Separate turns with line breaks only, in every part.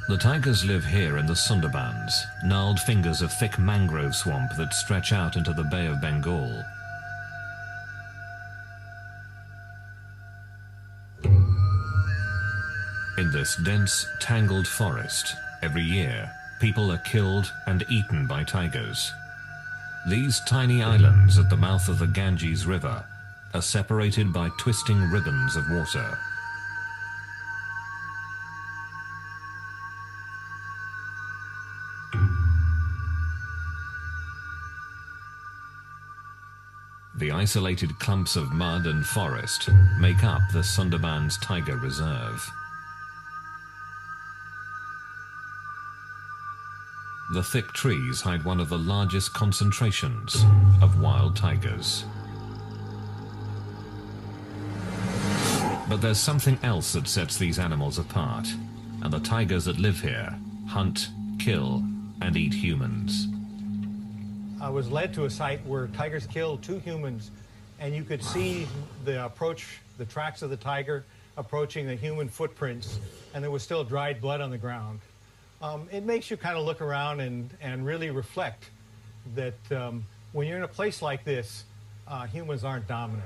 The tigers live here in the Sundarbans, gnarled fingers of thick mangrove swamp that stretch out into the Bay of Bengal. In this dense, tangled forest, every year, people are killed and eaten by tigers. These tiny islands at the mouth of the Ganges River are separated by twisting ribbons of water. The isolated clumps of mud and forest make up the Sundarbans Tiger Reserve. The thick trees hide one of the largest concentrations of wild tigers. But there's something else that sets these animals apart, and the tigers that live here hunt, kill, and eat humans.
I was led to a site where tigers killed 2 humans, and you could see the tracks of the tiger approaching the human footprints, and there was still dried blood on the ground. It makes you kind of look around and really reflect that when you're in a place like this, humans aren't dominant.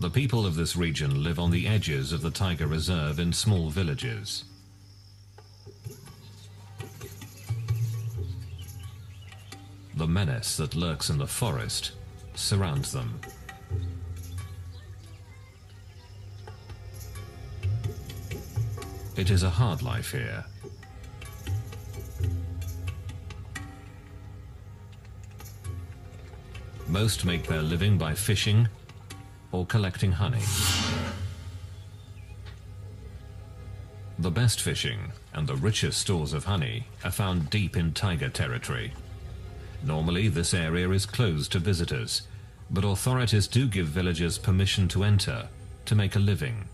The people of this region live on the edges of the tiger reserve in small villages. The menace that lurks in the forest surrounds them. It is a hard life here. Most make their living by fishing or collecting honey. The best fishing and the richest stores of honey are found deep in tiger territory. Normally, this area is closed to visitors, but authorities do give villagers permission to enter to make a living.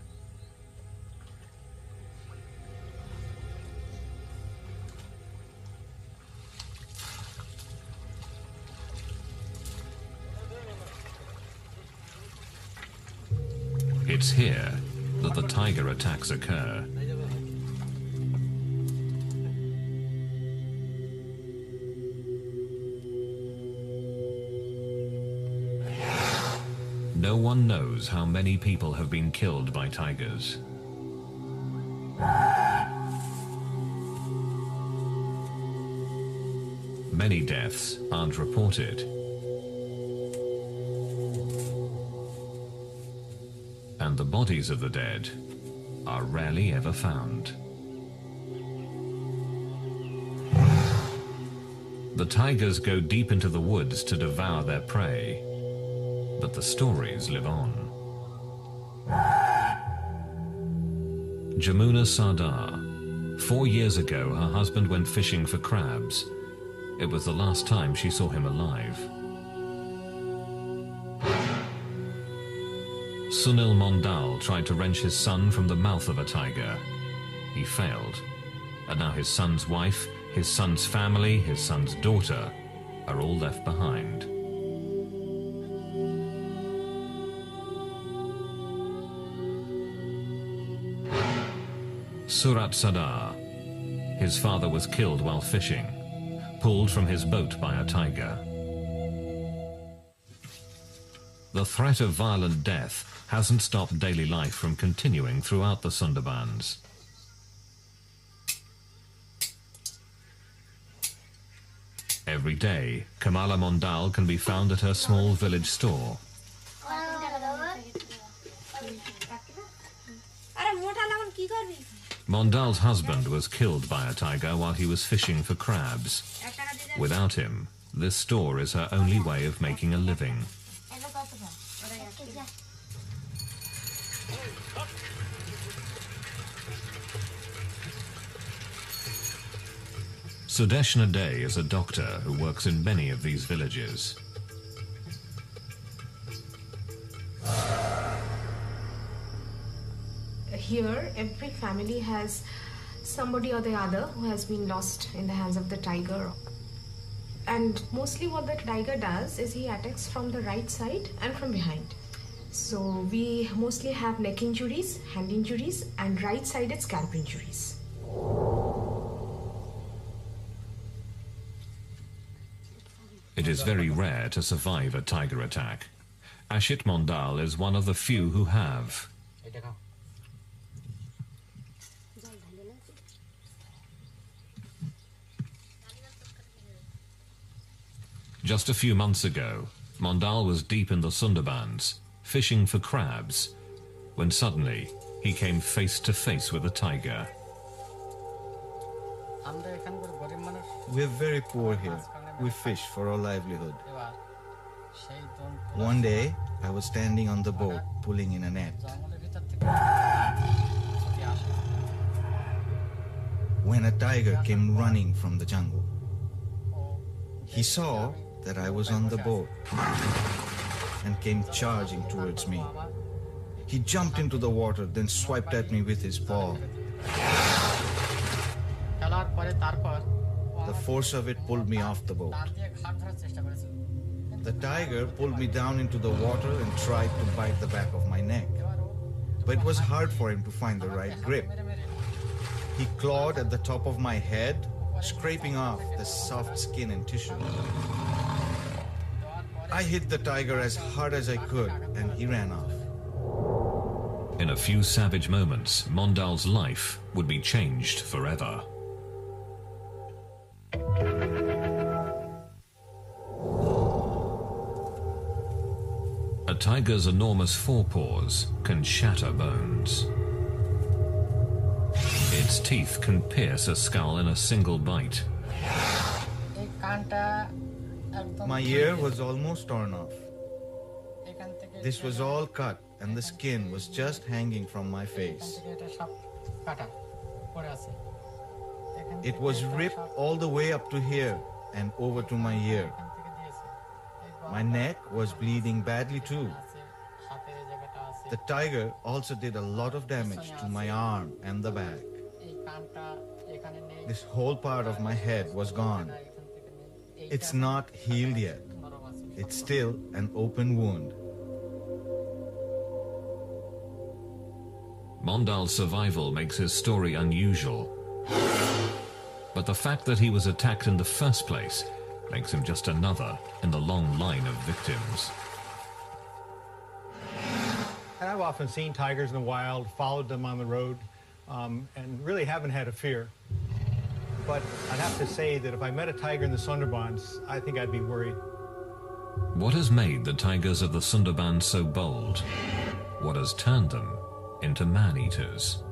It's here that the tiger attacks occur. No one knows how many people have been killed by tigers. Many deaths aren't reported. And the bodies of the dead are rarely ever found. The tigers go deep into the woods to devour their prey, but the stories live on. Jamuna Sardar. 4 years ago, her husband went fishing for crabs. It was the last time she saw him alive. Sunil Mondal tried to wrench his son from the mouth of a tiger. He failed, and now his son's wife, his son's family, his son's daughter are all left behind. Surat Sadar. His father was killed while fishing, pulled from his boat by a tiger. The threat of violent death hasn't stopped daily life from continuing throughout the Sundarbans. Every day, Kamala Mondal can be found at her small village store. Mondal's husband was killed by a tiger while he was fishing for crabs. Without him, this store is her only way of making a living. Sudeshna Day is a doctor who works in many of these villages.
Here, every family has somebody or the other who has been lost in the hands of the tiger. And mostly what the tiger does is he attacks from the right side and from behind. So we mostly have neck injuries, hand injuries, and right-sided scalp injuries.
It is very rare to survive a tiger attack. Ashit Mondal is one of the few who have. Just a few months ago, Mondal was deep in the Sundarbans, fishing for crabs, when suddenly he came face to face with a tiger.
We're very poor here. We fish for our livelihood. One day, I was standing on the boat, pulling in a net. When a tiger came running from the jungle. He saw that I was on the boat and came charging towards me. He jumped into the water, then swiped at me with his paw. The force of it pulled me off the boat. The tiger pulled me down into the water and tried to bite the back of my neck. But it was hard for him to find the right grip. He clawed at the top of my head, scraping off the soft skin and tissue. I hit the tiger as hard as I could, and he ran off.
In a few savage moments, Mondal's life would be changed forever. A tiger's enormous forepaws can shatter bones. Its teeth can pierce a skull in a single bite.
My ear was almost torn off. This was all cut, and the skin was just hanging from my face. It was ripped all the way up to here and over to my ear. My neck was bleeding badly too. The tiger also did a lot of damage to my arm and the back. This whole part of my head was gone. It's not healed yet. It's still an open wound.
Mondal's survival makes his story unusual. But the fact that he was attacked in the first place makes him just another in the long line of victims.
And I've often seen tigers in the wild, followed them on the road, and really haven't had a fear. But I'd have to say that if I met a tiger in the Sundarbans, I think I'd be worried.
What has made the tigers of the Sundarbans so bold? What has turned them into man-eaters?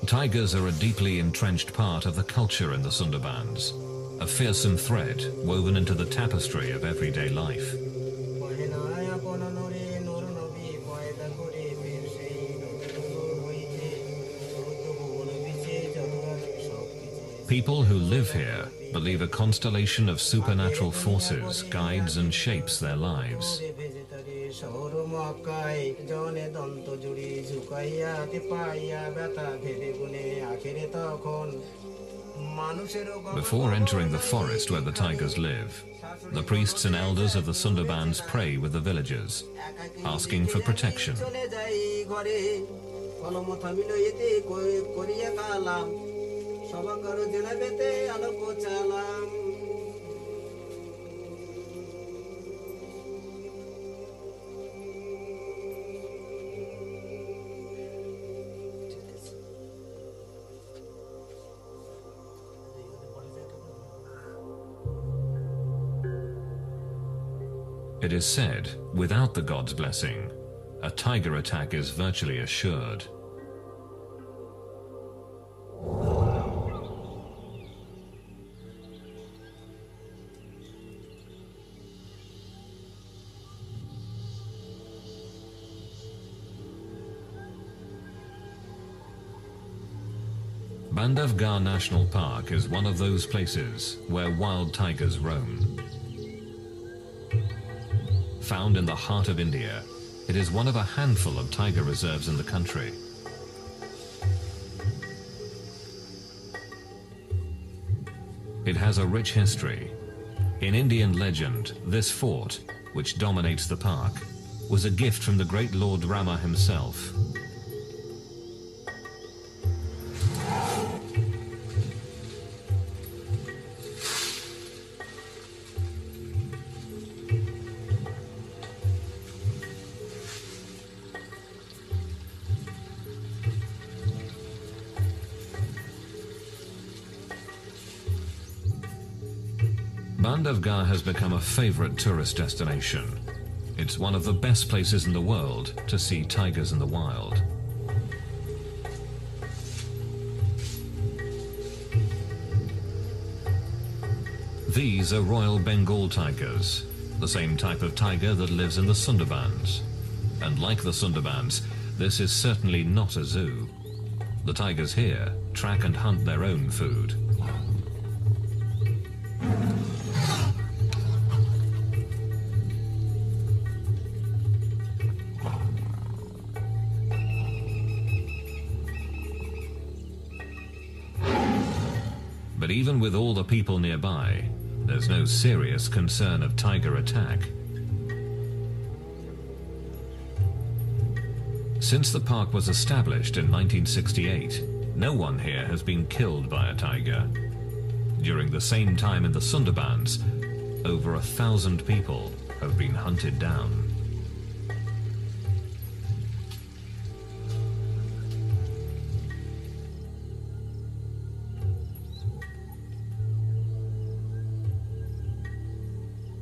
Tigers are a deeply entrenched part of the culture in the Sundarbans, a fearsome thread woven into the tapestry of everyday life. People who live here believe a constellation of supernatural forces guides and shapes their lives. Before entering the forest where the tigers live, the priests and elders of the Sundarbans pray with the villagers, asking for protection. It is said, without the god's blessing, a tiger attack is virtually assured. Bandhavgarh National Park is one of those places where wild tigers roam. Found in the heart of India, it is one of a handful of tiger reserves in the country. It has a rich history. In Indian legend, this fort, which dominates the park, was a gift from the great Lord Rama himself. Bandhavgarh has become a favorite tourist destination. It's one of the best places in the world to see tigers in the wild. These are Royal Bengal tigers, the same type of tiger that lives in the Sundarbans. And like the Sundarbans, this is certainly not a zoo. The tigers here track and hunt their own food. But even with all the people nearby, there's no serious concern of tiger attack. Since the park was established in 1968, no one here has been killed by a tiger. During the same time in the Sundarbans, over 1,000 people have been hunted down.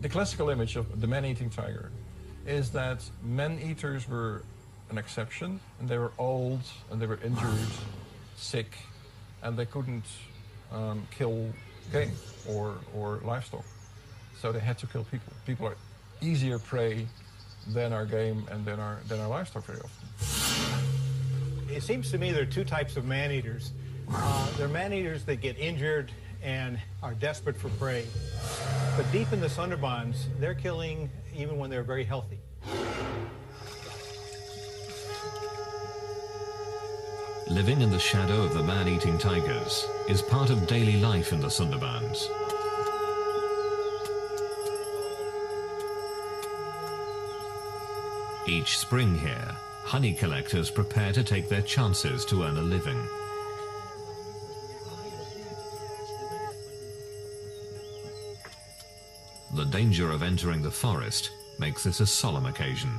The classical image of the man-eating tiger is that man-eaters were an exception, and they were old, and they were injured, sick, and they couldn't kill game or livestock. So they had to kill people. People are easier prey than our game and than our livestock very often.
It seems to me there are two types of man-eaters. There are man-eaters that get injured and are desperate for prey. But deep in the Sundarbans, they're killing even when they're very healthy.
Living in the shadow of the man-eating tigers is part of daily life in the Sundarbans. Each spring here, honey collectors prepare to take their chances to earn a living. The danger of entering the forest makes this a solemn occasion.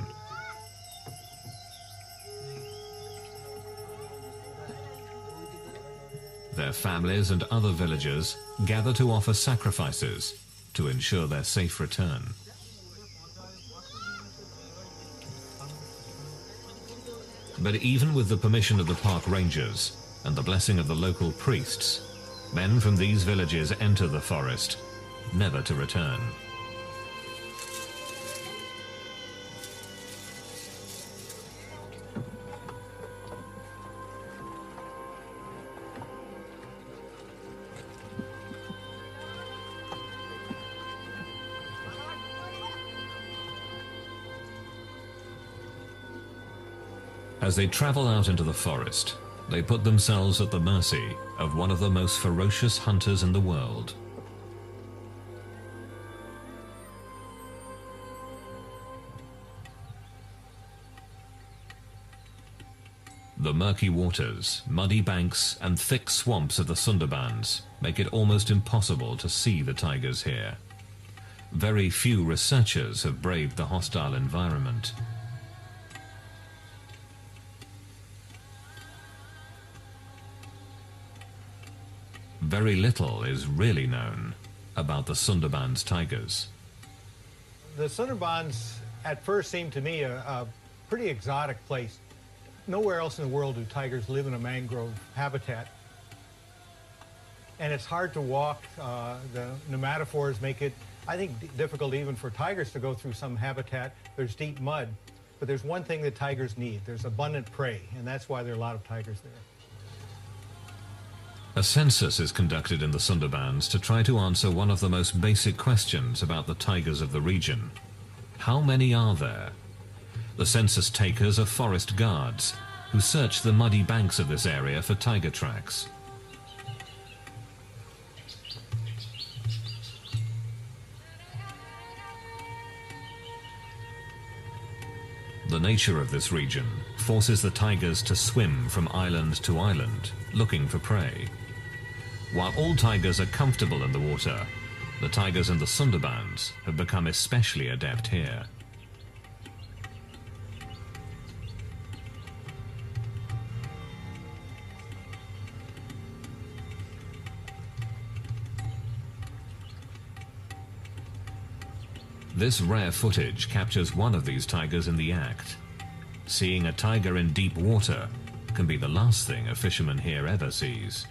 Their families and other villagers gather to offer sacrifices to ensure their safe return. But even with the permission of the park rangers and the blessing of the local priests, men from these villages enter the forest, never to return. As they travel out into the forest, they put themselves at the mercy of one of the most ferocious hunters in the world. The murky waters, muddy banks and thick swamps of the Sundarbans make it almost impossible to see the tigers here. Very few researchers have braved the hostile environment. Very little is really known about the Sundarbans tigers.
The Sundarbans at first seemed to me a pretty exotic place. Nowhere else in the world do tigers live in a mangrove habitat. And it's hard to walk. The pneumatophores make it, I think, difficult even for tigers to go through some habitat. There's deep mud. But there's one thing that tigers need. There's abundant prey, and that's why there are a lot of tigers there.
A census is conducted in the Sundarbans to try to answer one of the most basic questions about the tigers of the region. How many are there? The census takers are forest guards who search the muddy banks of this area for tiger tracks. The nature of this region forces the tigers to swim from island to island, looking for prey. While all tigers are comfortable in the water, the tigers in the Sundarbans have become especially adept here. This rare footage captures one of these tigers in the act. Seeing a tiger in deep water can be the last thing a fisherman here ever sees.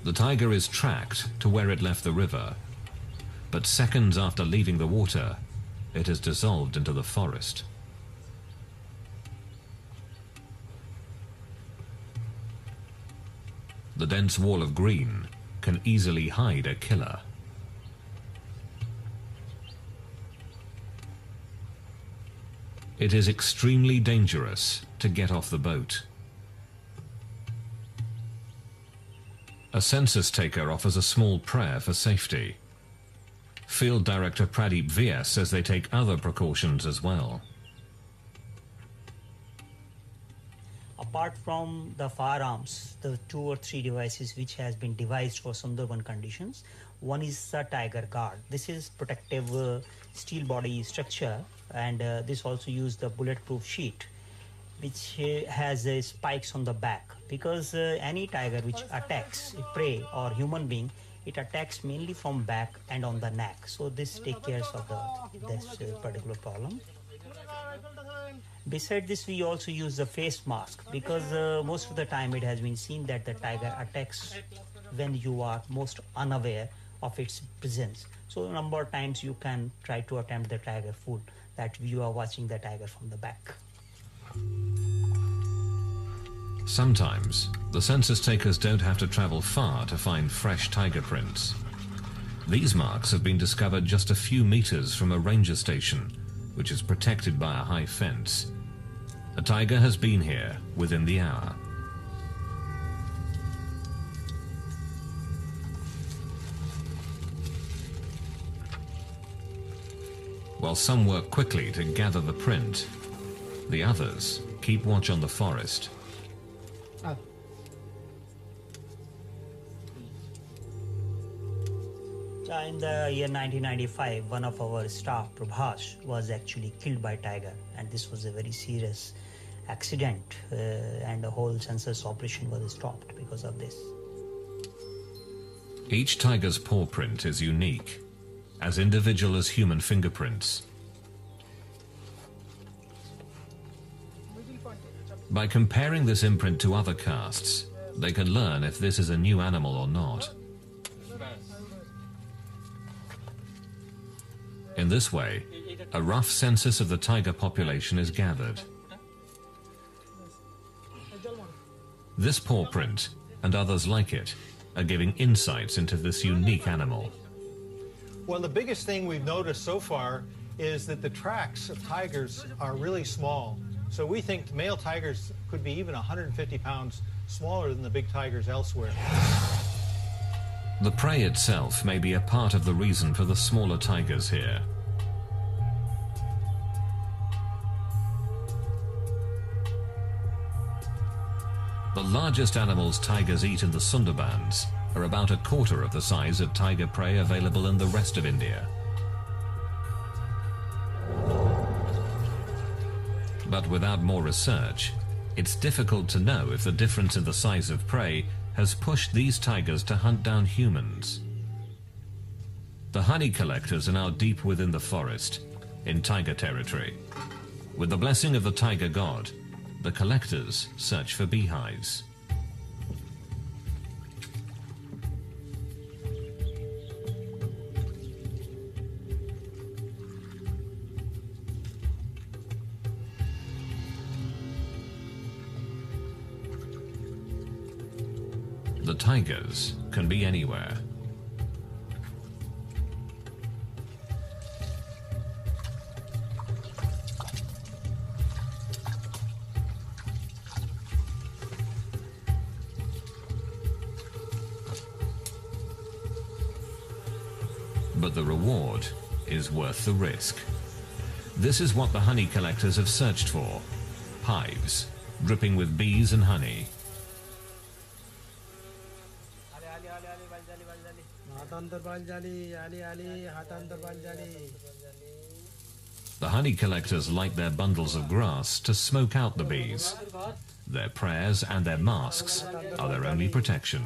The tiger is tracked to where it left the river, but seconds after leaving the water, it has dissolved into the forest. The dense wall of green can easily hide a killer. It is extremely dangerous to get off the boat. A census taker offers a small prayer for safety. Field Director Pradeep VS says they take other precautions as well.
Apart from the firearms, the 2 or 3 devices which has been devised for Sundarban conditions, one is the Tiger Guard. This is protective steel body structure, and this also use the bulletproof sheet, which has spikes on the back, because any tiger which attacks a prey or human being, it attacks mainly from back and on the neck. So this takes care of this particular problem. Besides this, we also use the face mask, because most of the time it has been seen that the tiger attacks when you are most unaware of its presence. So a number of times you can try to attempt the tiger food, that you are watching the tiger from the back.
Sometimes the census takers don't have to travel far to find fresh tiger prints. These marks have been discovered just a few meters from a ranger station, which is protected by a high fence. A tiger has been here within the hour. While some work quickly to gather the print, the others keep watch on the forest.
In the year 1995, one of our staff, Prabhas, was actually killed by tiger, and this was a very serious accident, and the whole census operation was stopped because of this.
Each tiger's paw print is unique, as individual as human fingerprints. By comparing this imprint to other casts, they can learn if this is a new animal or not. In this way, a rough census of the tiger population is gathered. This paw print, and others like it, are giving insights into this unique animal.
Well, the biggest thing we've noticed so far is that the tracks of tigers are really small. So we think male tigers could be even 150 pounds smaller than the big tigers elsewhere.
The prey itself may be a part of the reason for the smaller tigers here. The largest animals tigers eat in the Sundarbans are about a quarter of the size of tiger prey available in the rest of India. But without more research, it's difficult to know if the difference in the size of prey has pushed these tigers to hunt down humans. The honey collectors are now deep within the forest, in tiger territory. With the blessing of the tiger god, the collectors search for beehives. The tigers can be anywhere. But the reward is worth the risk. This is what the honey collectors have searched for. Hives, dripping with bees and honey. The honey collectors light their bundles of grass to smoke out the bees. Their prayers and their masks are their only protection.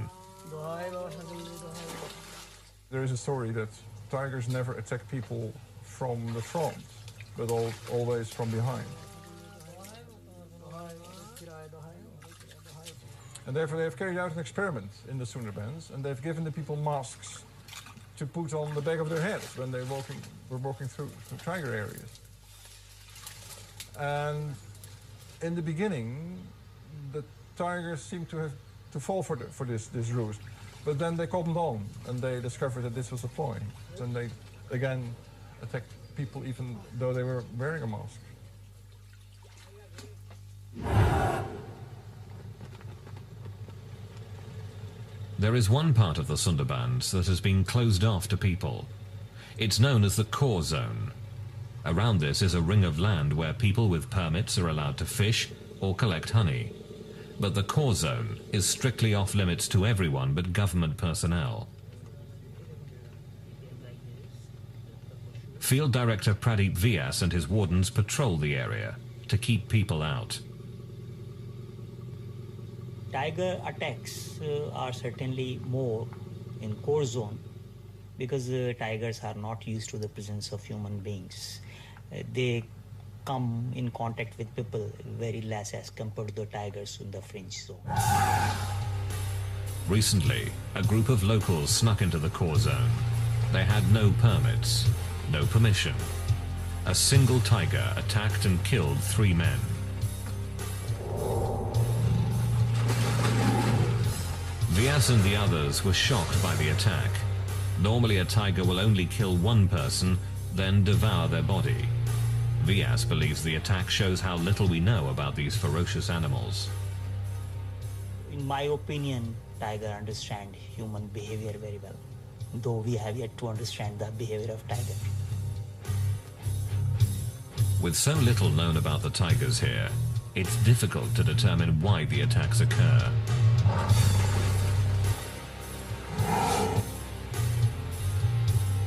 There is a story that tigers never attack people from the front, but always from behind. And therefore they have carried out an experiment in the Sundarbans, and they've given the people masks to put on the back of their heads when they were walking through tiger areas. And in the beginning, the tigers seemed to fall for this ruse. But then they cottoned on, and they discovered that this was a ploy. And they again attacked people even though they were wearing a mask.
There is one part of the Sundarbans that has been closed off to people. It's known as the core zone. Around this is a ring of land where people with permits are allowed to fish or collect honey. But the core zone is strictly off limits to everyone but government personnel. Field Director Pradeep Vyas and his wardens patrol the area to keep people out.
Tiger attacks are certainly more in core zone because tigers are not used to the presence of human beings. They come in contact with people very less as compared to the tigers in the fringe zone.
Recently, a group of locals snuck into the core zone. They had no permits, no permission. A single tiger attacked and killed 3 men. Vyas and the others were shocked by the attack. Normally a tiger will only kill one person, then devour their body. Vyas believes the attack shows how little we know about these ferocious animals.
In my opinion, tiger understand human behavior very well, though we have yet to understand the behavior of tiger.
With so little known about the tigers here, it's difficult to determine why the attacks occur.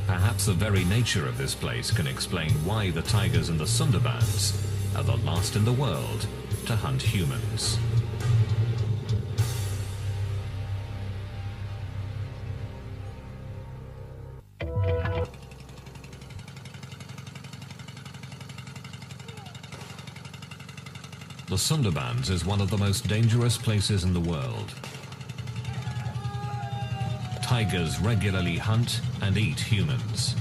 Perhaps the very nature of this place can explain why the tigers in the Sundarbans are the last in the world to hunt humans. The Sundarbans is one of the most dangerous places in the world. Tigers regularly hunt and eat humans.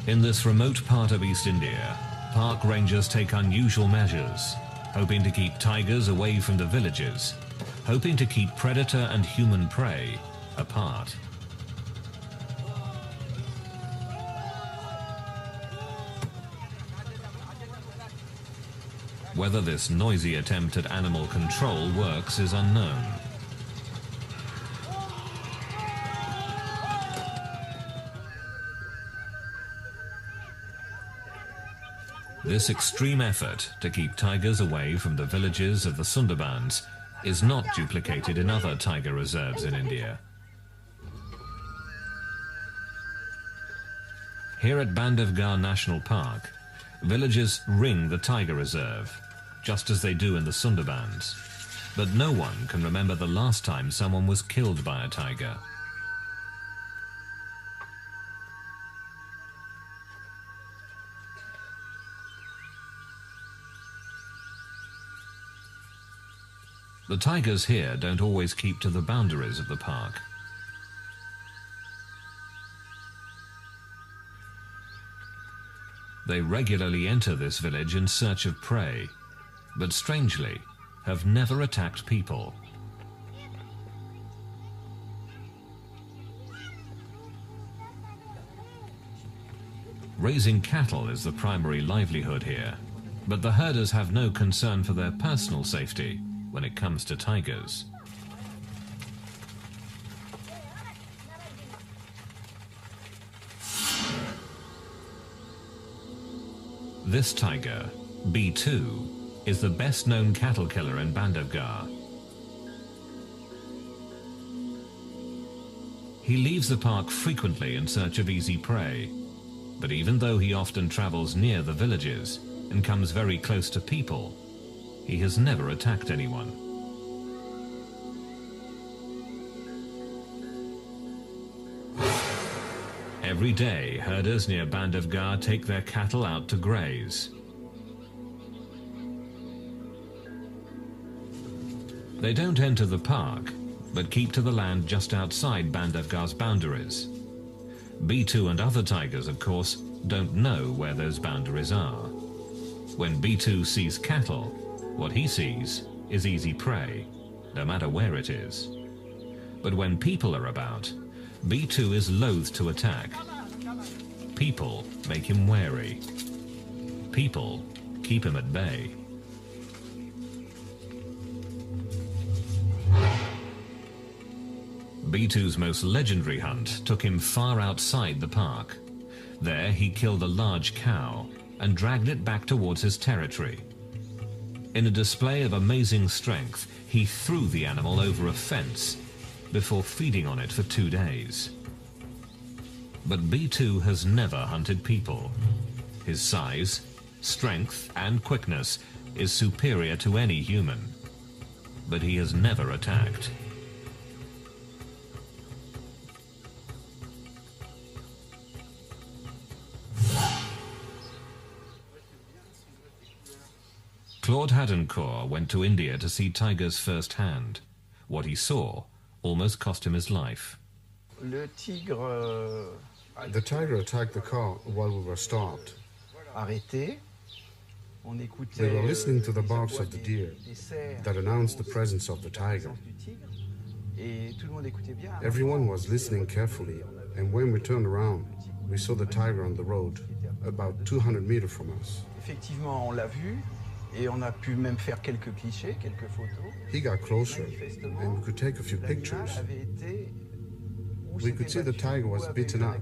In this remote part of East India, park rangers take unusual measures, hoping to keep tigers away from the villages, hoping to keep predator and human prey apart. Whether this noisy attempt at animal control works is unknown. This extreme effort to keep tigers away from the villages of the Sundarbans is not duplicated in other tiger reserves in India. Here at Bandhavgarh National Park, villagers ring the tiger reserve, just as they do in the Sundarbans. But no one can remember the last time someone was killed by a tiger. The tigers here don't always keep to the boundaries of the park. They regularly enter this village in search of prey. but strangely have never attacked people. Raising cattle is the primary livelihood here, but the herders have no concern for their personal safety when it comes to tigers. This tiger, B2, is the best-known cattle killer in Bandhavgarh. He leaves the park frequently in search of easy prey, but even though he often travels near the villages and comes very close to people, he has never attacked anyone. Every day, herders near Bandhavgarh take their cattle out to graze. They don't enter the park, but keep to the land just outside Bandhavgarh's boundaries. B2 and other tigers, of course, don't know where those boundaries are. When B2 sees cattle, what he sees is easy prey, no matter where it is. But when people are about, B2 is loath to attack. People make him wary. People keep him at bay. B2's most legendary hunt took him far outside the park. There he killed a large cow and dragged it back towards his territory. In a display of amazing strength, he threw the animal over a fence before feeding on it for 2 days. But B2 has never hunted people. His size, strength, and quickness is superior to any human. But he has never attacked. Claude Hadencourt went to India to see tigers firsthand. What he saw almost cost him his life.
The
tiger attacked the car while we were stopped.
Arrêté.
We were listening to the barks of the deer that announced the presence of the tiger. Everyone was listening carefully, and when we turned around, we saw the tiger on the road, about 200 meters from us.
Effectivement, on l'a vu. Et on a pu même faire quelques clichés, quelques photos.
He got closer, and we could take a few pictures. We could see the tiger was beaten up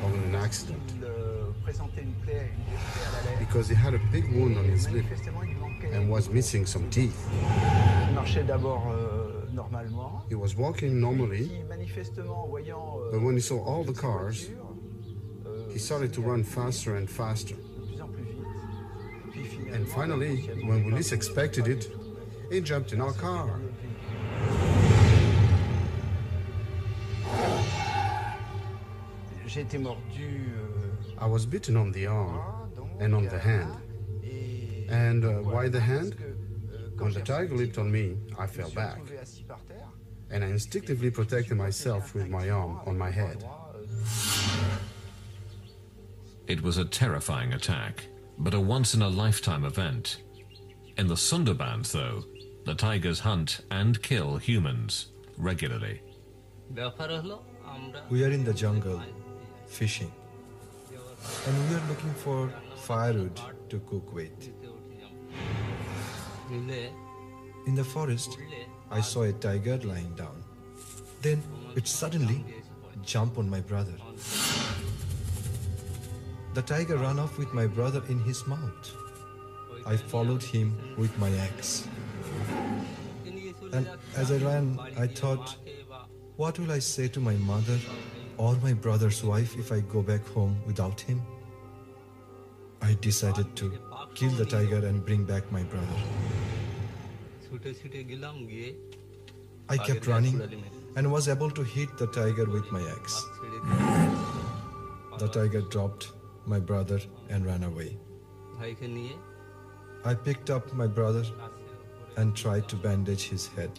or in an accident because he had a big wound on his lip and was missing some teeth. He was walking normally, but when he saw all the cars, he started to run faster and faster. And finally, when we least expected it, he jumped in our car. I was bitten on the arm and on the hand. And why the hand? When the tiger leaped on me, I fell back. And I instinctively protected myself with my arm on my head.
It was a terrifying attack, but a once-in-a-lifetime event. In the Sundarbans, though, the tigers hunt and kill humans regularly.
We are in the jungle, fishing, and we are looking for firewood to cook with. In the forest, I saw a tiger lying down. Then it suddenly jumped on my brother. The tiger ran off with my brother in his mouth. I followed him with my axe. And as I ran, I thought, what will I say to my mother or my brother's wife if I go back home without him? I decided to kill the tiger and bring back my brother. I kept running and was able to hit the tiger with my axe. The tiger dropped my brother and ran away. I picked up my brother and tried to bandage his head.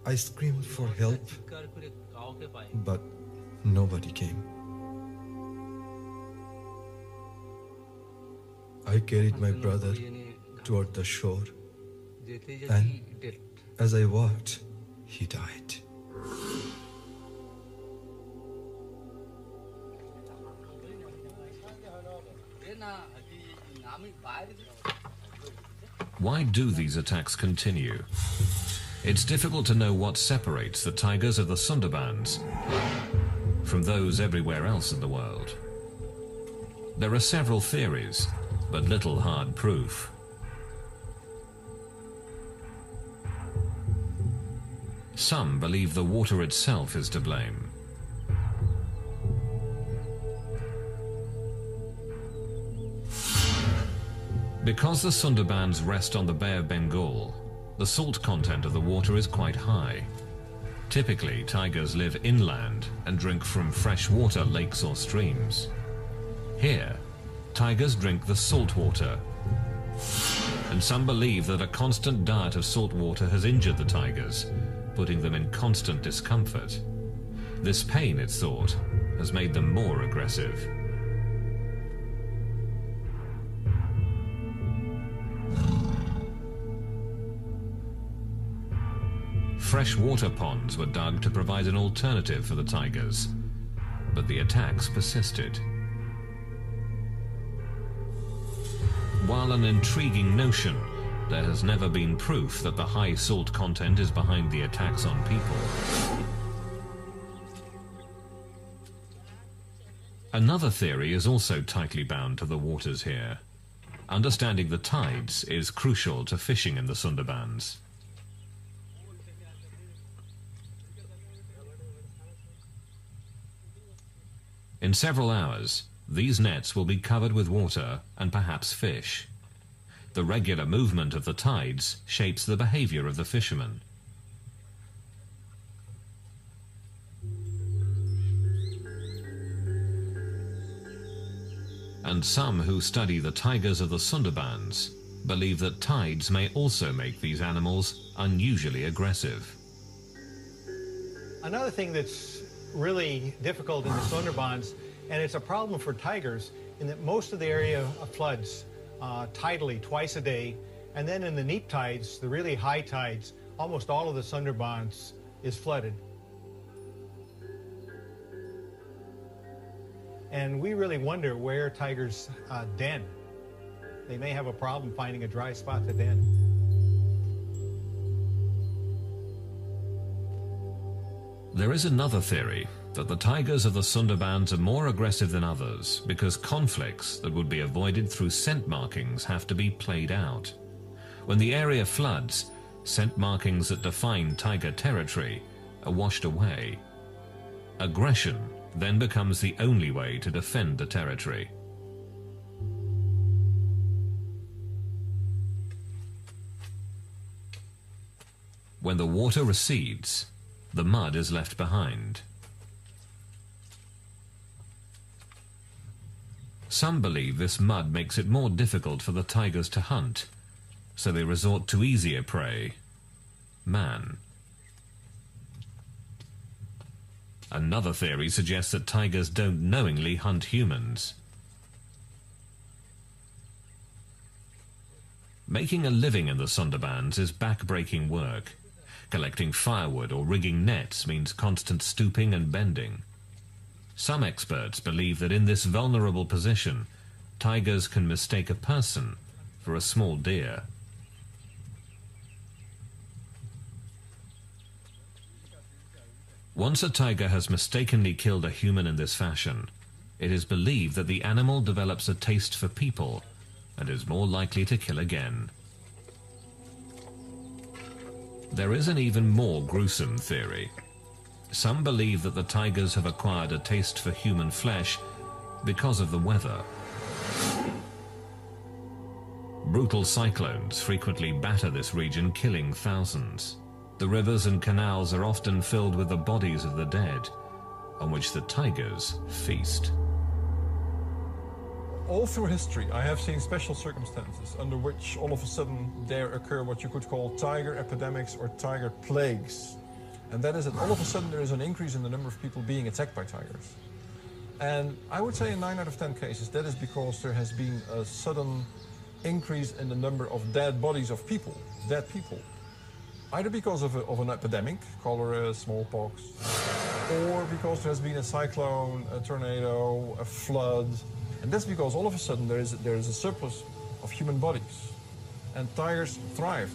I screamed for help, but nobody came. I carried my brother toward the shore, and as I walked, he died.
Why do these attacks continue? It's difficult to know what separates the tigers of the Sundarbans from those everywhere else in the world. There are several theories, but little hard proof. Some believe the water itself is to blame. Because the Sundarbans rest on the Bay of Bengal, the salt content of the water is quite high. Typically, tigers live inland and drink from freshwater lakes or streams. Here, tigers drink the salt water, and some believe that a constant diet of salt water has injured the tigers, putting them in constant discomfort. This pain, it's thought, has made them more aggressive. Fresh water ponds were dug to provide an alternative for the tigers, but the attacks persisted. While an intriguing notion, there has never been proof that the high salt content is behind the attacks on people. Another theory is also tightly bound to the waters here. Understanding the tides is crucial to fishing in the Sundarbans. In several hours, these nets will be covered with water and perhaps fish. The regular movement of the tides shapes the behavior of the fishermen. And some who study the tigers of the Sundarbans believe that tides may also make these animals unusually aggressive.
Another thing that's really difficult in the Sundarbans, and it's a problem for tigers, in that most of the area floods tidally twice a day, and then in the neap tides, the really high tides, almost all of the Sundarbans is flooded. And we really wonder where tigers den. They may have a problem finding a dry spot to den.
There is another theory that the tigers of the Sundarbans are more aggressive than others because conflicts that would be avoided through scent markings have to be played out. When the area floods, scent markings that define tiger territory are washed away. Aggression then becomes the only way to defend the territory. When the water recedes, the mud is left behind. Some believe this mud makes it more difficult for the tigers to hunt, so they resort to easier prey, man. Another theory suggests that tigers don't knowingly hunt humans. Making a living in the Sundarbans is back-breaking work. Collecting firewood or rigging nets means constant stooping and bending. Some experts believe that in this vulnerable position, tigers can mistake a person for a small deer. Once a tiger has mistakenly killed a human in this fashion, it is believed that the animal develops a taste for people and is more likely to kill again. There is an even more gruesome theory. Some believe that the tigers have acquired a taste for human flesh because of the weather. Brutal cyclones frequently batter this region, killing thousands. The rivers and canals are often filled with the bodies of the dead, on which the tigers feast.
All through history, I have seen special circumstances under which all of a sudden there occur what you could call tiger epidemics or tiger plagues. And that is that all of a sudden there is an increase in the number of people being attacked by tigers. And I would say in 9 out of 10 cases, that is because there has been a sudden increase in the number of dead bodies of people, dead people. Either because of an epidemic, cholera, smallpox, or because there has been a cyclone, a tornado, a flood. And that's because all of a sudden there is a surplus of human bodies. And tigers thrive.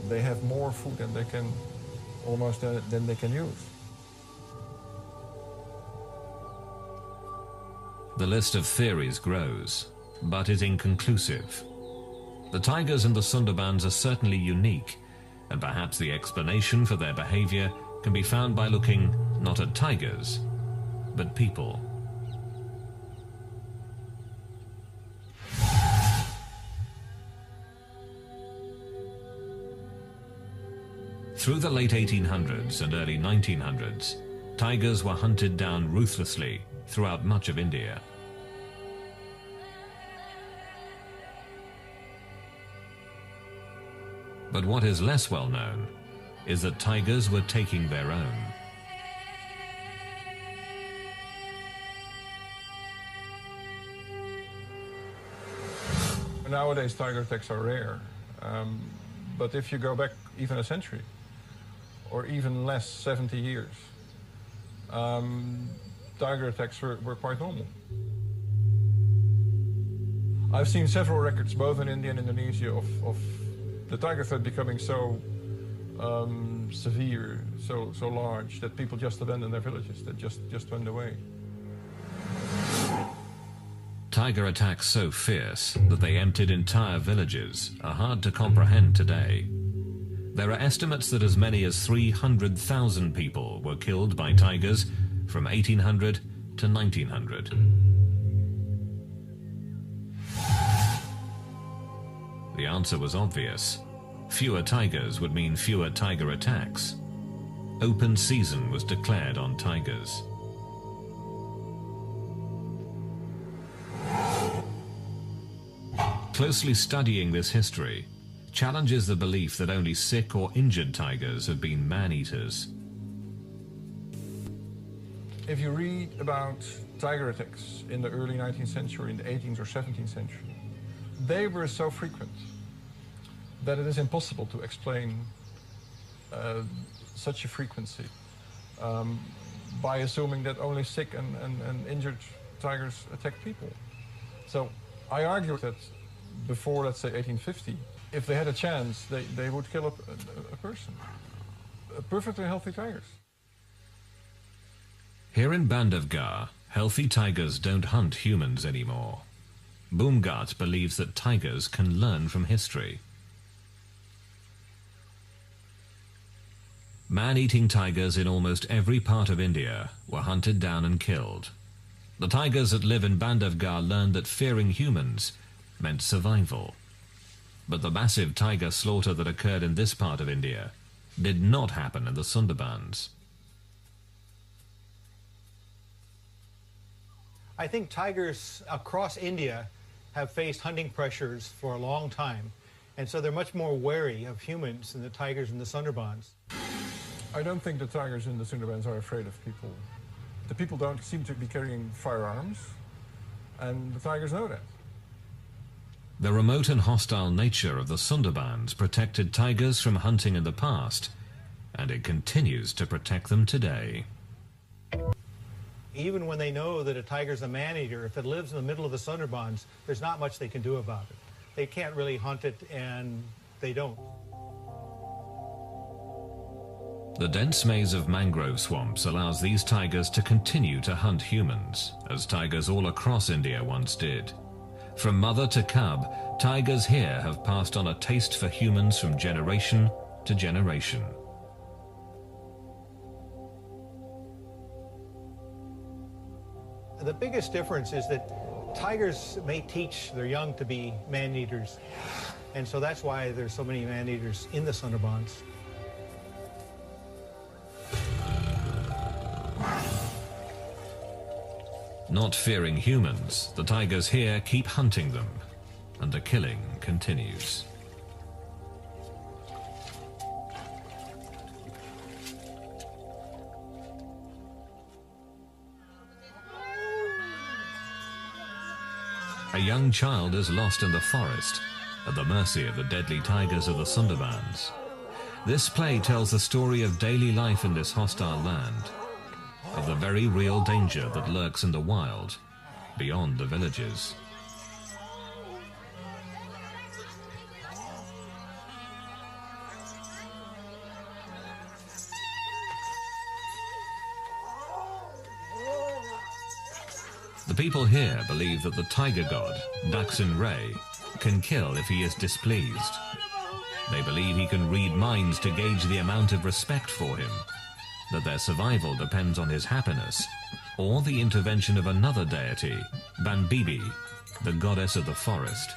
They have more food than they can than they can use.
The list of theories grows, but is inconclusive. The tigers in the Sundarbans are certainly unique, and perhaps the explanation for their behavior can be found by looking not at tigers, but people. Through the late 1800s and early 1900s, tigers were hunted down ruthlessly throughout much of India. But what is less well known is that tigers were taking their own.
Nowadays, tiger attacks are rare. But if you go back even a century, or even less, 70 years, tiger attacks were quite normal. I've seen several records, both in India and Indonesia, of the tiger threat becoming so severe, so large, that people just abandoned their villages, that just went away.
Tiger attacks so fierce that they emptied entire villages are hard to comprehend today. There are estimates that as many as 300,000 people were killed by tigers from 1800 to 1900. The answer was obvious. Fewer tigers would mean fewer tiger attacks. Open season was declared on tigers. Closely studying this history challenges the belief that only sick or injured tigers have been man-eaters.
If you read about tiger attacks in the early 19th century, in the 18th or 17th century, they were so frequent that it is impossible to explain such a frequency by assuming that only sick and injured tigers attack people. So I argue that before, let's say, 1850, if they had a chance, they would kill a person. Perfectly healthy tigers.
Here in Bandhavgarh, healthy tigers don't hunt humans anymore. Boomgart believes that tigers can learn from history. Man-eating tigers in almost every part of India were hunted down and killed. The tigers that live in Bandhavgarh learned that fearing humans meant survival. But the massive tiger slaughter that occurred in this part of India did not happen in the Sundarbans.
I think tigers across India have faced hunting pressures for a long time, and so they're much more wary of humans than the tigers in the Sundarbans.
I don't think the tigers in the Sundarbans are afraid of people. The people don't seem to be carrying firearms, and the tigers know that.
The remote and hostile nature of the Sundarbans protected tigers from hunting in the past, and it continues to protect them today.
Even when they know that a tiger's a man-eater, if it lives in the middle of the Sundarbans, there's not much they can do about it. They can't really hunt it, and they don't.
The dense maze of mangrove swamps allows these tigers to continue to hunt humans, as tigers all across India once did. From mother to cub, tigers here have passed on a taste for humans from generation to generation.
The biggest difference is that tigers may teach their young to be man-eaters, and so that's why there's so many man-eaters in the Sundarbans.
Not fearing humans, the tigers here keep hunting them, and the killing continues. A young child is lost in the forest, at the mercy of the deadly tigers of the Sundarbans. This play tells the story of daily life in this hostile land, of the very real danger that lurks in the wild, beyond the villages. The people here believe that the tiger god, Daksin Ray, can kill if he is displeased. They believe he can read minds to gauge the amount of respect for him, that their survival depends on his happiness, or the intervention of another deity, Banbibi, the goddess of the forest.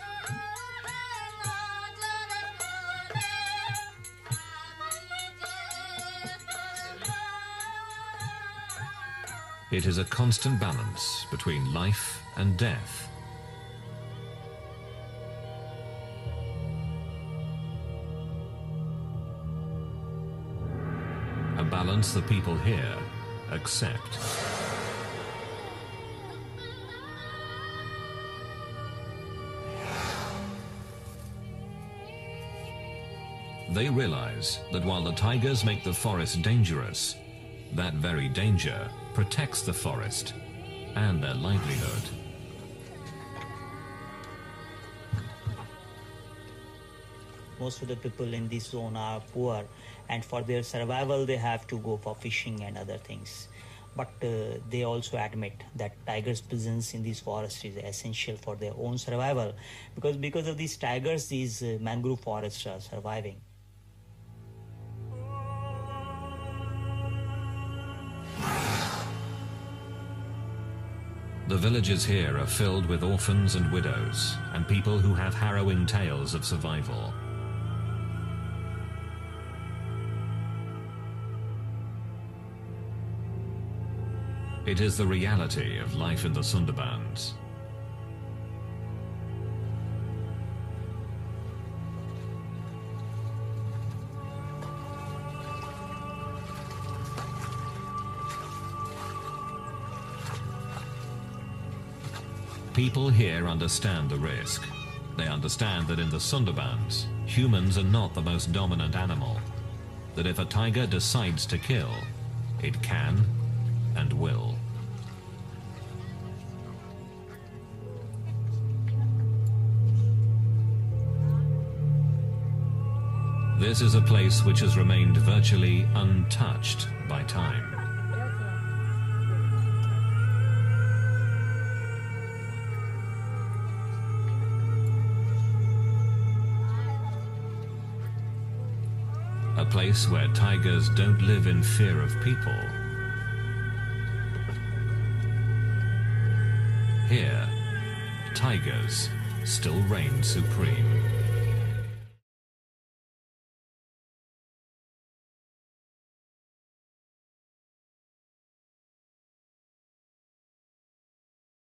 It is a constant balance between life and death. A balance the people here accept. They realize that while the tigers make the forest dangerous, that very danger protects the forest and their livelihood.
Most of the people in this zone are poor, and for their survival they have to go for fishing and other things. But they also admit that tigers' presence in this forest is essential for their own survival, because of these tigers, these mangrove forests are surviving.
The villages here are filled with orphans and widows, and people who have harrowing tales of survival. It is the reality of life in the Sundarbans. People here understand the risk. They understand that in the Sundarbans, humans are not the most dominant animal. That if a tiger decides to kill, it can and will. This is a place which has remained virtually untouched by time. A place where tigers don't live in fear of people. Here, tigers still reign supreme.